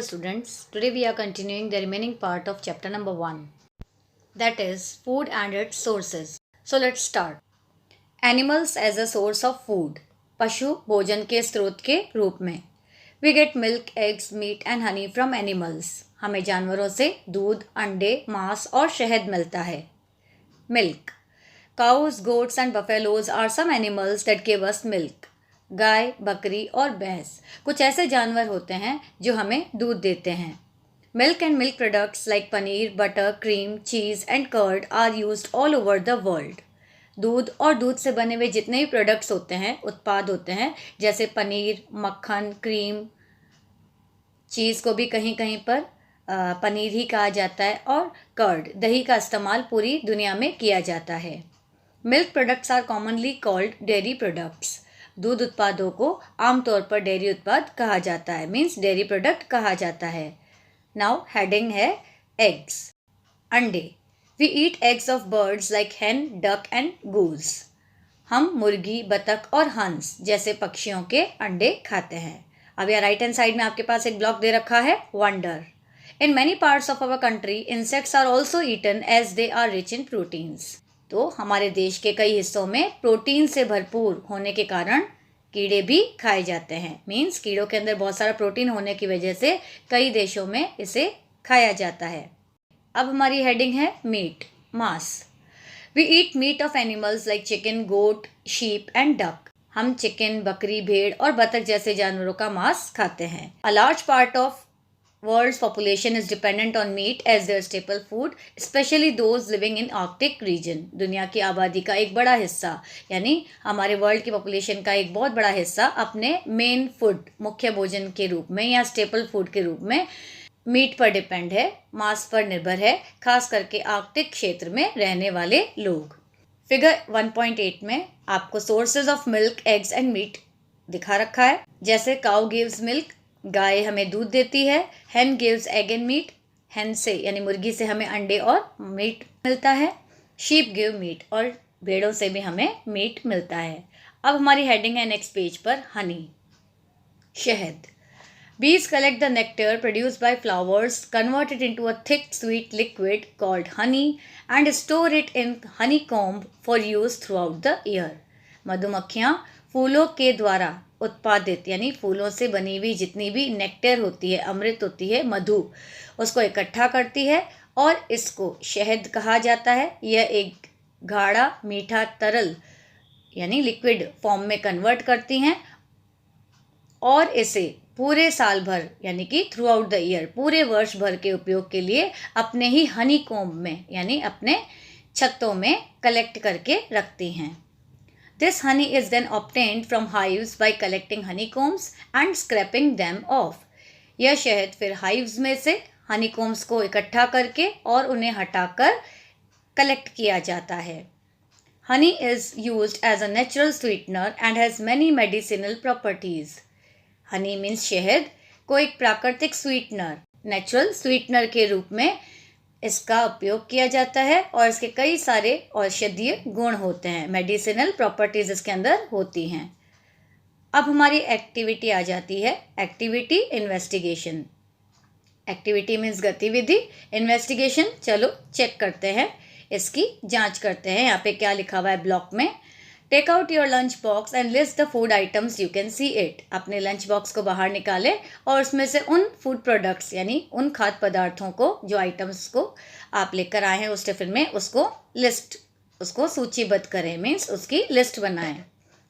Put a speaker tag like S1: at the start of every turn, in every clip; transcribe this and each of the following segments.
S1: Hello students, today we are continuing the remaining part of chapter number 1, that is food and its sources. So let's start. Animals as a source of food. पशु भोजन के स्रोत के रूप में. We get milk, eggs, meat and honey from animals. हमें जानवरों से दूध, अंडे, मांस और शहद मिलता है. Milk. Cows, goats and buffaloes are some animals that give us milk. गाय, बकरी और भैंस कुछ ऐसे जानवर होते हैं जो हमें दूध देते हैं. Milk and milk products like paneer, butter, cream, cheese and curd are used all over the world. दूध और दूध से बने हुए जितने भी प्रोडक्ट्स होते हैं, उत्पाद होते हैं, जैसे पनीर, मक्खन, क्रीम, चीज़ को भी कहीं कहीं पर पनीर ही कहा जाता है, और कर्ड, दही का इस्तेमाल पूरी दुनिया में किया जाता है. Milk products are commonly called dairy products. दूध उत्पादों को आमतौर पर डेयरी उत्पाद कहा जाता है, मीन्स डेयरी प्रोडक्ट कहा जाता है. नाउ हेडिंग है एग्स, अंडे. We eat eggs of birds like hen, duck and goose. हम मुर्गी, बतख और हंस जैसे पक्षियों के अंडे खाते हैं. अब यहाँ राइट हैंड साइड में आपके पास एक ब्लॉक दे रखा है, wonder. In many parts of our country insects are also eaten as they are rich in proteins. तो हमारे देश के कई हिस्सों में प्रोटीन से भरपूर होने के कारण कीड़े भी खाए जाते हैं. मीन्स कीड़ों के अंदर बहुत सारा प्रोटीन होने की वजह से कई देशों में इसे खाया जाता है. अब हमारी हेडिंग है मीट, मांस. We eat meat of animals like chicken, goat, sheep and duck. हम चिकन, बकरी, भेड़ और बतख जैसे जानवरों का मांस खाते हैं. A large part of world's population is dependent on meat as their staple food, especially those living in Arctic region. दुनिया की आबादी का एक बड़ा हिस्सा, यानी हमारे वर्ल्ड की पॉपुलेशन का एक बहुत बड़ा हिस्सा अपने मेन फूड, मुख्य भोजन के रूप में या स्टेपल फूड के रूप में मीट पर डिपेंड है, मांस पर निर्भर है, खास करके आर्कटिक क्षेत्र में रहने वाले लोग. फिगर 1.8 में आपको sources of milk, eggs and meat दिखा रखा है. जैसे काउ गिव्स मिल्क, गाय हमें दूध देती है. hen gives egg and meat, hen से यानी मुर्गी से हमें अंडे और मीट मिलता है. sheep give meat, और भेड़ों से भी हमें मीट मिलता है. अब हमारी हेडिंग है नेक्स्ट पेज पर, हनी, शहद. Bees collect the nectar produced by flowers, convert it into a thick sweet liquid called honey and store it in honeycomb for use throughout the year. मधुमक्खियाँ फूलों के द्वारा उत्पादित यानी फूलों से बनी हुई जितनी भी नेक्टर होती है, अमृत होती है, मधु, उसको इकट्ठा करती है और इसको शहद कहा जाता है. यह एक गाढ़ा मीठा तरल यानी लिक्विड फॉर्म में कन्वर्ट करती हैं और इसे पूरे साल भर यानी कि थ्रू आउट द ईयर, पूरे वर्ष भर के उपयोग के लिए अपने ही हनी कोम्ब में यानी अपने छत्तों में कलेक्ट करके रखती हैं. This honey is then obtained from hives by collecting honeycombs and scraping them off. यह शहद फिर hives में से honeycombs को इकट्ठा करके और उन्हें हटाकर कलेक्ट किया जाता है. Honey is used as a natural sweetener and has many medicinal properties. Honey means शहद को एक प्राकृतिक स्वीटनर, नेचुरल स्वीटनर के रूप में इसका उपयोग किया जाता है और इसके कई सारे औषधीय गुण होते हैं, मेडिसिनल प्रॉपर्टीज इसके अंदर होती हैं. अब हमारी एक्टिविटी आ जाती है, एक्टिविटी इन्वेस्टिगेशन. एक्टिविटी मीन्स गतिविधि, इन्वेस्टिगेशन चलो चेक करते हैं, इसकी जांच करते हैं. यहाँ पे क्या लिखा हुआ है ब्लॉक में, take out your lunch box and list the food items you can see it. अपने लंच बॉक्स को बाहर निकालें और उसमें से उन फूड प्रोडक्ट्स यानी उन खाद्य पदार्थों को, जो आइटम्स को आप लेकर आए हैं उस टिफिन में, उसको लिस्ट, उसको सूचीबद्ध करें, मीन्स उसकी लिस्ट बनाएं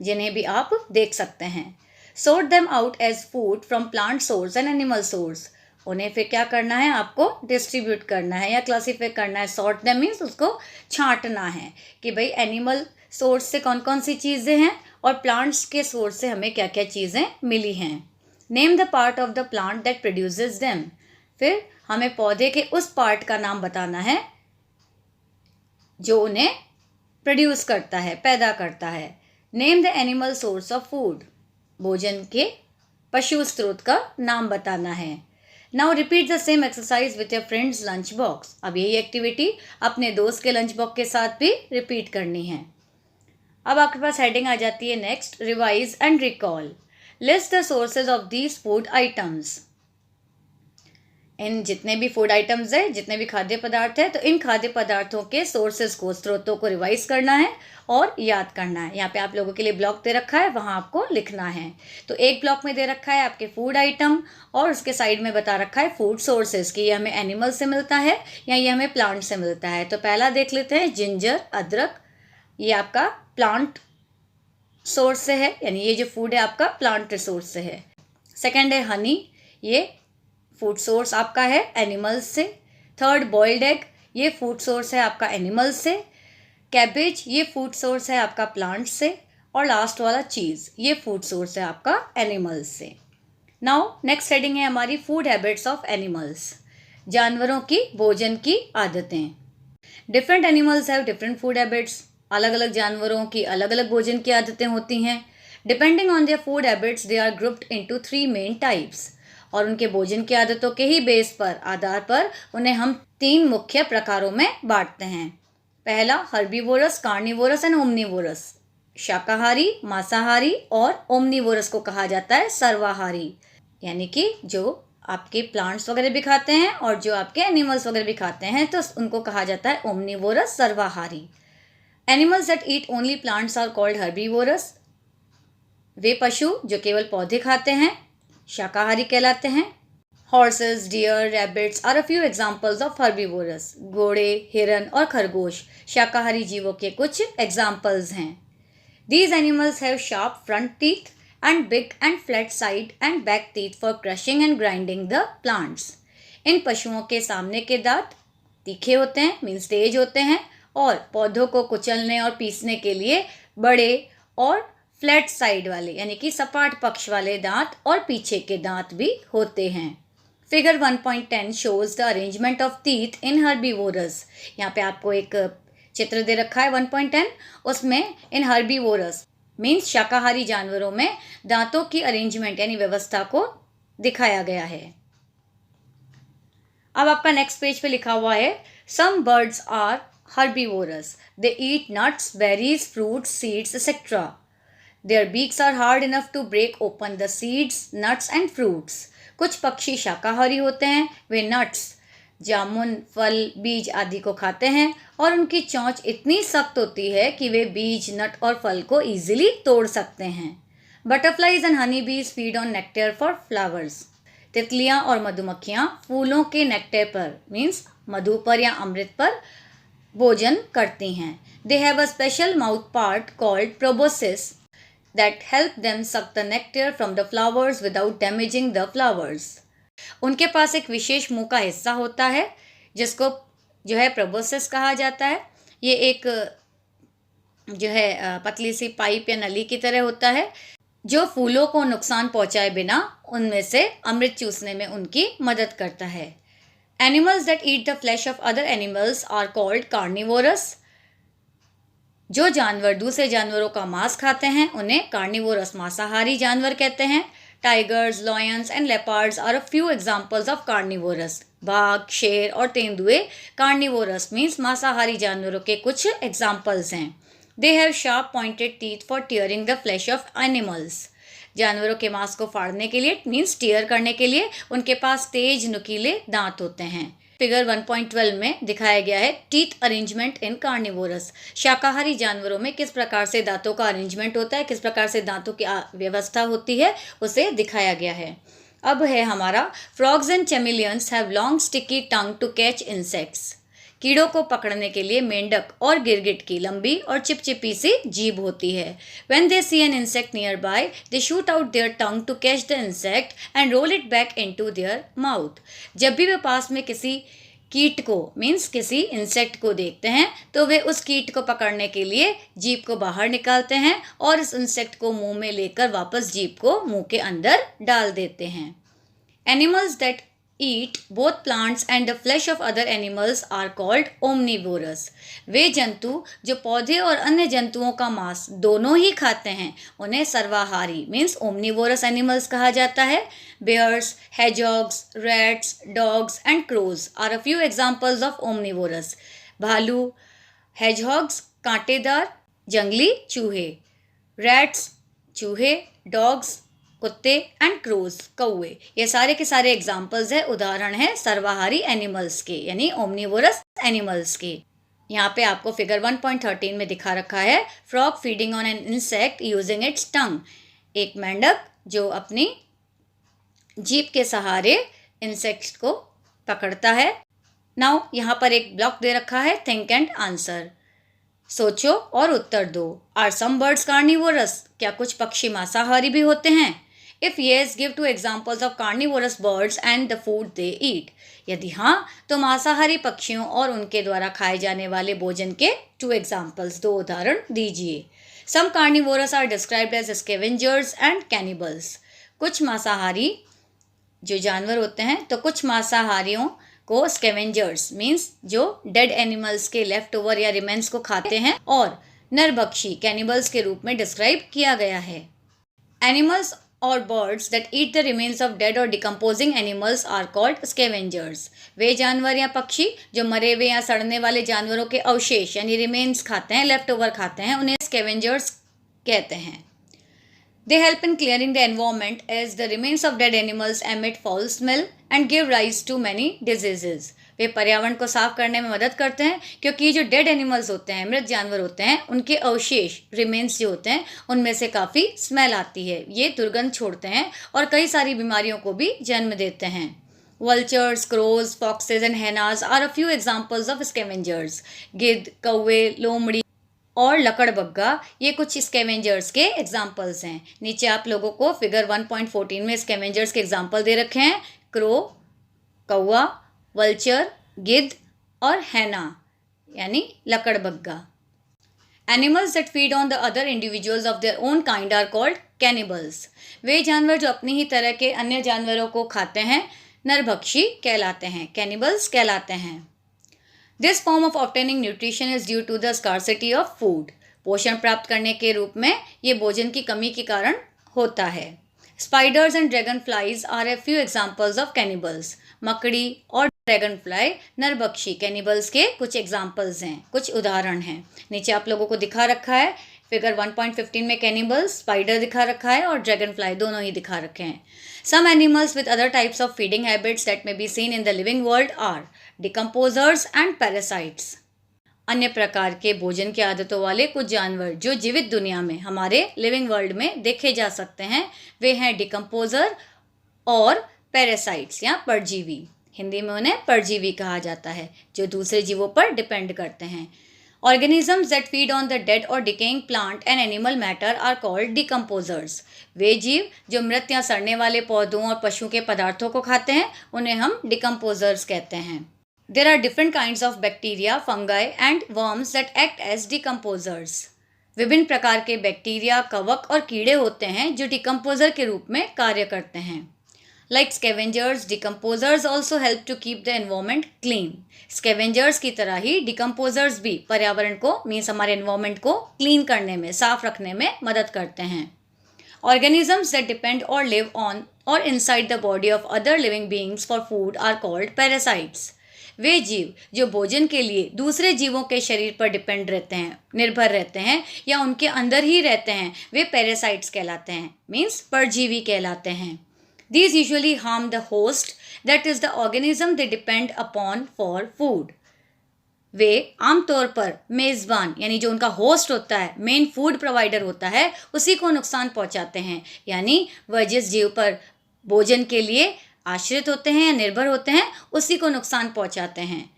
S1: जिन्हें भी आप देख सकते हैं. Sort them out as food from plant source and animal source. उन्हें फिर क्या करना है, आपको डिस्ट्रीब्यूट करना है या क्लासीफाई करना है. सॉर्ट देम मीन्स उसको छांटना है कि भाई एनिमल सोर्स से कौन कौन सी चीज़ें हैं और प्लांट्स के सोर्स से हमें क्या क्या चीज़ें मिली हैं. Name the part of the plant that produces them. फिर हमें पौधे के उस पार्ट का नाम बताना है जो उन्हें प्रोड्यूस करता है, पैदा करता है. Name the animal source of food. भोजन के पशु स्रोत का नाम बताना है. Now repeat the same exercise with your friends lunch box. अब यही एक्टिविटी अपने दोस्त के लंच बॉक्स के साथ भी रिपीट करनी है. अब आपके पास हेडिंग आ जाती है next, revise and recall. List the sources of these food items. इन जितने भी फूड आइटम्स है, जितने भी खाद्य पदार्थ है, तो इन खाद्य पदार्थों के सोर्सेज को, स्रोतों को रिवाइज करना है और याद करना है। यहाँ पे आप लोगों के लिए ब्लॉक दे रखा है, वहाँ आपको लिखना है। तो एक ब्लॉक में दे रखा है आपके फूड आइटम और उसके साइड में बता रखा है फूड सोर्सेज कि ये हमें एनिमल से मिलता है या ये हमें प्लांट से मिलता है। तो पहला देख लेते हैं, जिंजर, अदरक, ये आपका प्लांट सोर्स से है, यानी ये जो फूड है आपका प्लांट रिसोर्स से है। सेकेंड है हनी, ये फूड सोर्स आपका है एनिमल्स से। थर्ड, बॉइल्ड एग, ये फूड सोर्स है आपका एनिमल्स से। कैबेज, ये फूड सोर्स है आपका प्लांट से। और लास्ट वाला चीज़, ये फूड सोर्स है आपका एनिमल्स से। नाउ नेक्स्ट हेडिंग है हमारी फूड हैबिट्स ऑफ एनिमल्स, जानवरों की भोजन की आदतें। Different animals have different food habits, अलग अलग जानवरों की अलग अलग भोजन की आदतें होती हैं। Depending on their food habits they are grouped into 3 main types, और उनके भोजन की आदतों के ही बेस पर, आधार पर उन्हें हम 3 मुख्य प्रकारों में बांटते हैं। पहला, हर्बीवोरस, कार्निवोरस एंड ओमनीवोरस, शाकाहारी, मांसाहारी, और ओमनीवोरस को कहा जाता है सर्वाहारी, यानी कि जो आपके प्लांट्स वगैरह भी खाते हैं और जो आपके एनिमल्स वगैरह भी खाते हैं, तो उनको कहा जाता है ओमनीवोरस, सर्वाहारी। Animals that eat only plants are called herbivorous, वे पशु जो केवल पौधे खाते हैं शाकाहारी कहलाते हैं। Horses, deer, rabbits are a few examples of herbivorous, घोड़े, हिरन और खरगोश शाकाहारी जीवों के कुछ एग्जाम्पल्स हैं। These animals have sharp front teeth and big and flat side and back teeth for crushing and grinding the plants. इन पशुओं के सामने के दांत तीखे होते हैं, मीन्स तेज होते हैं, और पौधों को कुचलने और पीसने के लिए बड़े और फ्लैट साइड वाले, यानी कि सपाट पक्ष वाले दांत और पीछे के दांत भी होते हैं। Figure 1.10 shows the arrangement of teeth in herbivores. यहाँ पे आपको एक चित्र दे रखा है 1.10, उसमें इन हर्बीवोरस मीन्स शाकाहारी जानवरों में दांतों की अरेंजमेंट यानी व्यवस्था को दिखाया गया है। अब आपका नेक्स्ट पेज पे लिखा हुआ है, some birds are herbivorous, they eat nuts, berries, fruits, seeds etcetera. Their beaks are hard enough to break open the seeds, nuts and fruits. कुछ पक्षी शाकाहारी होते हैं, वे नट्स, जामुन, फल, बीज आदि को खाते हैं, और उनकी चोंच इतनी सख्त होती है कि वे बीज, नट और फल को इजीली तोड़ सकते हैं। बटरफ्लाइज एंड हनी बीज feed on nectar for flowers. तितलियां और मधुमक्खियां फूलों के नेक्टर पर मीन्स मधु पर या अमृत पर भोजन करती हैं। They have a special mouth part called proboscis that help them suck the nectar from the flowers without damaging the flowers. उनके पास एक विशेष मुंह का हिस्सा होता है जिसको जो है प्रोबोसिस कहा जाता है। ये एक जो है पतली सी पाइप या नली की तरह होता है जो फूलों को नुकसान पहुंचाए बिना उनमें से अमृत चूसने में उनकी मदद करता है। Animals that eat the flesh of other animals are called carnivorous. जो जानवर दूसरे जानवरों का मांस खाते हैं उन्हें कार्निवोरस मांसाहारी जानवर कहते हैं। Tigers, lions and leopards are a few examples of carnivorous. बाघ, शेर और तेंदुए कार्निवोरस मीन्स मांसाहारी जानवरों के कुछ एग्जांपल्स हैं। They have sharp pointed teeth for tearing the flesh of animals. जानवरों के मांस को फाड़ने के लिए मीन्स टियर करने के लिए उनके पास तेज नुकीले दांत होते हैं। फिगर 1.12 में दिखाया गया है टीथ अरेंजमेंट इन कार्निवोरस। शाकाहारी जानवरों में किस प्रकार से दांतों का अरेंजमेंट होता है, किस प्रकार से दांतों की व्यवस्था होती है, उसे दिखाया गया है। अब है हमारा frogs and chameleons have long sticky tongue to catch insects. कीड़ों को पकड़ने के लिए मेंढक और गिरगिट की लंबी और चिपचिपी सी जीभ होती है। When they see an insect nearby, they shoot out their tongue to catch the insect and roll it back into their mouth. जब भी वे पास में किसी कीट को मीन्स किसी इंसेक्ट को देखते हैं तो वे उस कीट को पकड़ने के लिए जीभ को बाहर निकालते हैं और इस इंसेक्ट को मुंह में लेकर वापस जीभ को मुंह के अंदर डाल देते हैं। Animals that eat both plants and the flesh of other animals are called omnivorous. वे जंतु जो पौधे और अन्य जंतुओं का मांस दोनों ही खाते हैं उन्हें सर्वाहारी मीन्स ओमनिवोरस एनिमल्स कहा जाता है। Bears, hedgehogs, rats, dogs and crows are a few examples of omnivorous. भालू, hedgehogs कांटेदार जंगली चूहे, rats चूहे, dogs कुत्ते, एंड क्रोज, कौवे। ये सारे के सारे एग्जाम्पल्स है, उदाहरण है सर्वाहारी एनिमल्स के, यानी ओमनिवोरस एनिमल्स के। यहाँ पे आपको फिगर 1.13 में दिखा रखा है, frog feeding on an insect using its tongue. एक मेंढक जो अपनी जीभ के सहारे इंसेक्ट्स को पकड़ता है। नाउ यहाँ पर एक ब्लॉक दे रखा है, थिंक एंड आंसर। सोचो और उत्तर दो। Are some birds carnivorous? क्या कुछ पक्षी मांसाहारी भी होते हैं? If yes, give 2 examples of carnivorous birds and the food they eat. यदि हाँ, तो मांसाहारी पक्षियों और उनके द्वारा खाए जाने वाले भोजन के 2 एग्जाम्पल्स, 2 उदाहरण दीजिए। Some carnivorous are described as scavengers and cannibals. कुछ मांसाहारी जो जानवर होते हैं, तो कुछ मांसाहारियों को स्कैवेंजर्स मीन्स जो डेड एनिमल्स के लेफ्ट ओवर या रिमेन्स को खाते हैं, और नरभक्षी कैनिबल्स के रूप में डिस्क्राइब किया गया है। एनिमल्स और birds that eat the remains of dead और decomposing animals are called scavengers. वे जानवर या पक्षी जो मरे हुए या सड़ने वाले जानवरों के अवशेष यानी रिमेन्स खाते हैं, लेफ्ट ओवर खाते हैं, उन्हें स्कैवेंजर्स कहते हैं। They help in clearing the environment as the remains of dead animals emit foul smell and give rise to many diseases. वे पर्यावरण को साफ करने में मदद करते हैं, क्योंकि जो डेड एनिमल्स होते हैं, मृत जानवर होते हैं, उनके अवशेष रिमेन्स जो होते हैं, उनमें से काफ़ी स्मेल आती है। ये दुर्गंध छोड़ते हैं और कई सारी बीमारियों को भी जन्म देते हैं। Vultures, crows, foxes and hyenas are a few examples of scavengers. गिद्ध, कौवे, लोमड़ी और लकड़बग्गा ये कुछ स्कैवेंजर्स के एग्जाम्पल्स हैं। नीचे आप लोगों को फिगर 1.14 में स्कैवेंजर्स के एग्जाम्पल दे रखे हैं, क्रो, कौवा, वल्चर, गिद्ध और हैना यानी लकड़बग्गा। Animals that feed on the other individuals of their own kind are called cannibals. वे जानवर जो अपनी ही तरह के अन्य जानवरों को खाते हैं, नरभक्षी कहलाते हैं, कैनिबल्स कहलाते हैं। This form of obtaining nutrition is due to the scarcity of food. पोषण प्राप्त करने के रूप में ये भोजन की कमी के कारण होता है। Spiders and dragon flies are a few examples of cannibals. मकड़ी और ड्रैगन फ्लाई नरभक्षी कैनिबल्स के कुछ एग्जाम्पल्स हैं, कुछ उदाहरण हैं। नीचे आप लोगों को दिखा रखा है, फिगर 1.15 में कैनिबल्स, स्पाइडर दिखा रखा है और ड्रैगन फ्लाई दोनों ही दिखा रखे हैं। Some animals with other types of feeding habits that may be seen in the living world are decomposers and parasites. अन्य प्रकार के भोजन की आदतों वाले कुछ जानवर जो जीवित दुनिया में हमारे लिविंग वर्ल्ड में देखे जा सकते हैं, वे हैं डिकम्पोजर और पैरासाइट्स या परजीवी। हिंदी में उन्हें परजीवी कहा जाता है, जो दूसरे जीवों पर डिपेंड करते हैं। Organisms that feed on the dead or decaying plant and animal matter are called decomposers. वे जीव जो मृत या सड़ने वाले पौधों और पशु के पदार्थों को खाते हैं, उन्हें हम decomposers कहते हैं। There are different kinds of bacteria, fungi and worms that act as decomposers. विभिन्न प्रकार के बैक्टीरिया, कवक और कीड़े होते हैं जो डिकम्पोजर के रूप में कार्य करते हैं। Like scavengers, decomposers also help to keep the environment clean. Scavengers की तरह ही decomposers भी पर्यावरण को मीन्स हमारे environment को clean करने में, साफ रखने में मदद करते हैं। Organisms that depend or live on or inside the body of other living beings for food are called parasites. वे जीव जो भोजन के लिए दूसरे जीवों के शरीर पर डिपेंड रहते हैं, निर्भर रहते हैं या उनके अंदर ही रहते हैं, वे पैरासाइट्स कहलाते हैं, मीन्स परजीवी कहलाते हैं। These usually harm the host, that is the organism they depend upon for food. वे आमतौर पर मेज़बान यानी जो उनका होस्ट होता है, मेन फूड प्रोवाइडर होता है, उसी को नुकसान पहुंचाते हैं, यानी वह जिस जीव पर भोजन के लिए आश्रित होते हैं या निर्भर होते हैं, उसी को नुकसान पहुंचाते हैं।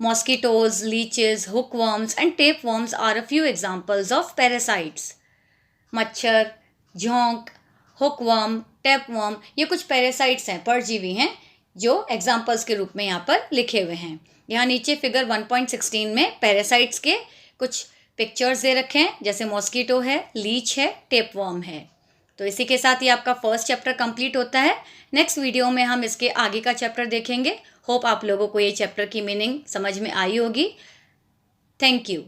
S1: Mosquitoes, leeches, hookworms and tapeworms are a few examples of parasites. मच्छर, झोंक, हुकवर्म, टैपवर्म ये कुछ पैरासाइट्स हैं, परजीवी हैं, जो एग्जाम्पल्स के रूप में यहाँ पर लिखे हुए हैं। यहाँ नीचे फिगर 1.16 में पैरासाइट्स के कुछ पिक्चर्स दे रखे हैं, जैसे मॉस्किटो है, लीच है, टेपवर्म है। तो इसी के साथ ही आपका फर्स्ट चैप्टर कंप्लीट होता है। नेक्स्ट वीडियो में हम इसके आगे का चैप्टर देखेंगे। होप आप लोगों को ये चैप्टर की मीनिंग समझ में आई होगी। Thank you.